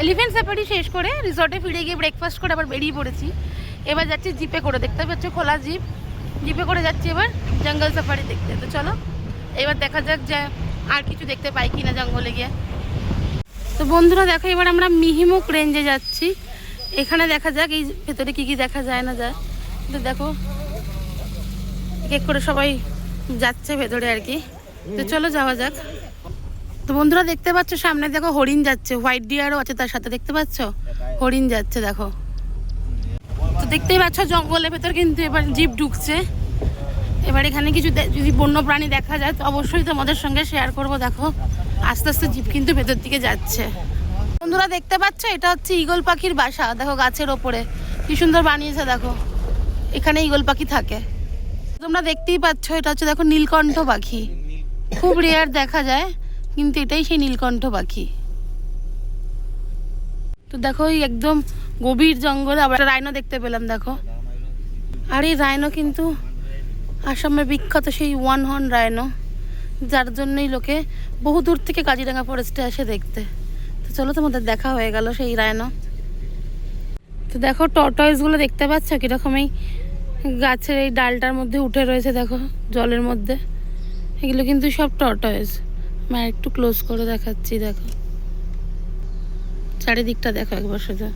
Elephant safari শেষ করে রিসর্টে ফিরে গিয়ে ব্রেকফাস্ট করে আবার বেরিয়ে পড়েছি। এবার যাচ্ছি জিপে করে, দেখতে পাচ্ছ খোলা জিপ, জিপে করে যাচ্ছি এবার জঙ্গল সাফারি দেখতে। তো চলো এবার দেখা যাক যে আর কিছু দেখতে পাই কিনা জঙ্গলে গিয়ে। তো বন্ধুরা দেখো, এবার আমরা মিহিমুখ রেঞ্জে যাচ্ছি। এখানে দেখা যাক এই ভেতরে কি কি দেখা যায় না যায়। তো দেখো এক এক করে সবাই যাচ্ছে ভেতরে আর কি। তো চলো যাওয়া যাক। তো বন্ধুরা দেখতে পাচ্ছ সামনে দেখো হরিণ যাচ্ছে, হোয়াইট ডিয়ারও আছে তার সাথে, দেখতে পাচ্ছ হরিণ যাচ্ছে দেখো। তো দেখতেই পাচ্ছ জঙ্গলের ভেতর কিন্তু এবার জিপ ঢুকছে। এবার এখানে কিছু যদি বন্য প্রাণী দেখা যায় তো অবশ্যই তোমাদের সঙ্গে শেয়ার করব। দেখো আস্তে আস্তে জিপ কিন্তু ভেতর দিকে যাচ্ছে। বন্ধুরা দেখতে পাচ্ছ এটা হচ্ছে ঈগল পাখির বাসা, দেখো গাছের ওপরে কি সুন্দর বানিয়েছে দেখো। এখানে ঈগল পাখি থাকে, তোমরা দেখতেই পাচ্ছ। এটা হচ্ছে দেখো নীলকণ্ঠ পাখি, খুব রেয়ার দেখা যায় কিন্তু এটাই সেই নীলকণ্ঠ পাখি। তো দেখো এই একদম গভীর জঙ্গলে আবার রাইনো দেখতে পেলাম দেখো। আর এই রাইনো কিন্তু আসামে বিখ্যাত সেই ওয়ান হর্ন রাইনো, যার জন্যই লোকে বহু দূর থেকে কাজিরাঙা ফরেস্টে আসে দেখতে। তো চলো তোমাদের দেখা হয়ে গেল সেই রাইনো। তো দেখো টর্টয়েসগুলো দেখতে পাচ্ছ কীরকম এই গাছের এই ডালটার মধ্যে উঠে রয়েছে দেখো জলের মধ্যে। এগুলো কিন্তু সব টর্টয়েস। আমি একটু ক্লোজ করে দেখাচ্ছি, দেখো চারিদিকটা দেখো একবার শুধু।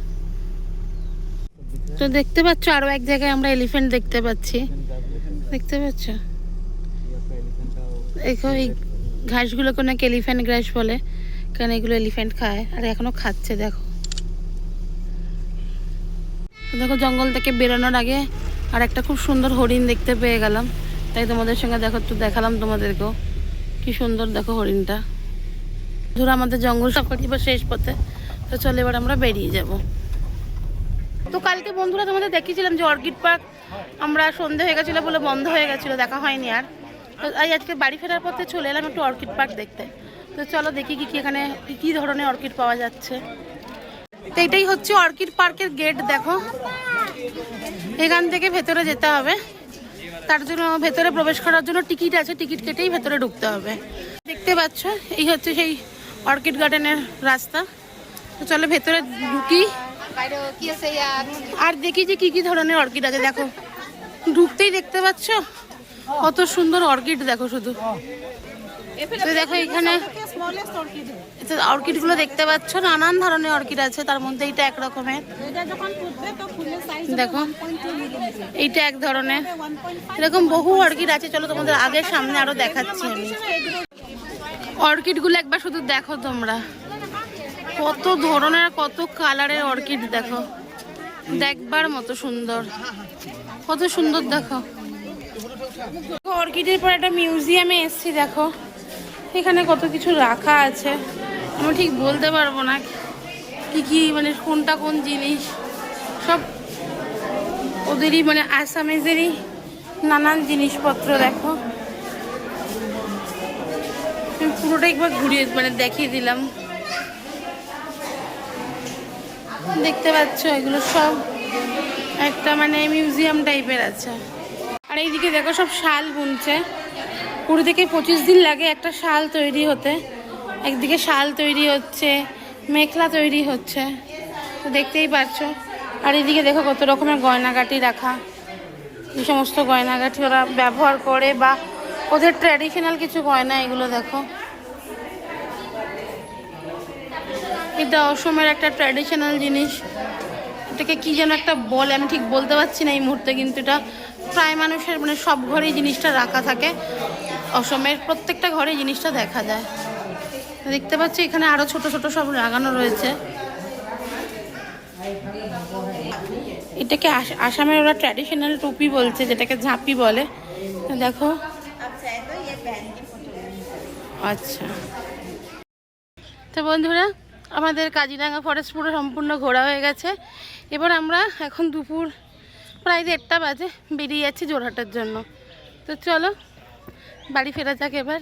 তো দেখতে পাচ্ছ আরো এক জায়গায় আমরা এলিফ্যান্ট দেখতে পাচ্ছি, দেখতে পাচ্ছ দেখো এই ঘাসগুলোকে নাকি এলিফ্যান্ট গ্রাস বলে, কারণ এগুলো এলিফ্যান্ট খায় আর এখনো খাচ্ছে দেখো। দেখো জঙ্গল থেকে বেরোনোর আগে আর একটা খুব সুন্দর হরিণ দেখতে পেয়ে গেলাম, তাই তোমাদের সঙ্গে দেখো একটু দেখালাম তোমাদেরকেও। কি সুন্দর দেখো হরিণটা। ধরো আমাদের জঙ্গল সাফারি বা শেষ পথে। তো চলো এবার আমরা বেরিয়ে যাব। তো কালকে বন্ধুরা তোমাদের দেখিয়েছিলাম যে অর্কিড পার্ক আমরা সন্ধে হয়ে গেছিলো বলে বন্ধ হয়ে গেছিলো, দেখা হয়নি আর। তো আজকে বাড়ি ফেরার পথে চলে এলাম একটু অর্কিড পার্ক দেখতে। তো চলো দেখি কি কি এখানে কী ধরনের অর্কিড পাওয়া যাচ্ছে। তো এটাই হচ্ছে অর্কিড পার্কের গেট, দেখো এখান থেকে ভেতরে যেতে হবে। তার জন্য ভেতরে প্রবেশ করার জন্য টিকিট আছে, টিকিট কেটেই ভেতরে ঢুকতে হবে। দেখতে পাচ্ছ এই হচ্ছে সেই অর্কিড গার্ডেনের রাস্তা। তো চলো ভেতরে ঢুকি আর দেখি যে কি কি ধরনের অর্কিড আছে। দেখো ঢুকতেই দেখতে পাচ্ছ কত সুন্দর অর্কিড দেখো শুধু। তো দেখো এখানে অর্কিড গুলো দেখতে পাচ্ছ, নানান ধরনের অর্কিড আছে, তার মধ্যে এইটা এক রকমের দেখো, এইটা এক ধরনের, এরকম বহু অর্কিড আছে। চলো তোমাদের আগের সামনে আরো দেখাচ্ছি আমি। অর্কিড গুলো একবার শুধু দেখো তোমরা, কত ধরনের কত কালারের অর্কিড দেখো, দেখবার মতো সুন্দর, কত সুন্দর দেখো। অর্কিডের পর একটা মিউজিয়ামে এসছি, দেখো এখানে কত কিছু রাখা আছে, আমি ঠিক বলতে পারবো না কি কি মানে কোনটা কোন জিনিস, সব ওদেরই মানে আসামেজেরই নানান জিনিসপত্র। দেখো পুরোটা একবার ঘুরিয়ে মানে দেখিয়ে দিলাম, দেখতে পাচ্ছ এগুলো সব একটা মানে মিউজিয়াম টাইপের আছে। আর এইদিকে দেখো সব শাল বুনছে, 20 থেকে 25 দিন লাগে একটা শাল তৈরি হতে। একদিকে শাল তৈরি হচ্ছে, মেখলা তৈরি হচ্ছে, তো দেখতেই পাচ্ছ। আর এদিকে দেখো কত রকমের গয়নাগাটি রাখা, এই সমস্ত গয়নাগাটি ওরা ব্যবহার করে বা ওদের ট্র্যাডিশনাল কিছু গয়না, এগুলো দেখো। এটা অসমের একটা ট্র্যাডিশনাল জিনিস, এটাকে কি যেন একটা বলে আমি ঠিক বলতে পারছি না এই মুহূর্তে, কিন্তু এটা প্রায় মানুষের মানে সব ঘরেই জিনিসটা রাখা থাকে, অসমের প্রত্যেকটা ঘরে জিনিসটা দেখা যায়। দেখতে পাচ্ছি এখানে আরো ছোট ছোট সব লাগানো রয়েছে। এটাকে আসামের ওরা ট্র্যাডিশনাল টুপি বলছে, যেটাকে ঝাঁপি বলে। দেখো আচ্ছা। তো বন্ধুরা আমাদের কাজিরাঙা ফরেস্ট পুরো সম্পূর্ণ ঘোরা হয়ে গেছে। এবার আমরা এখন দুপুর প্রায় 1:30 বাজে বেরিয়ে যাচ্ছি জোরহাটের জন্য। তো চলো বাড়ি ফেরা যাক এবার।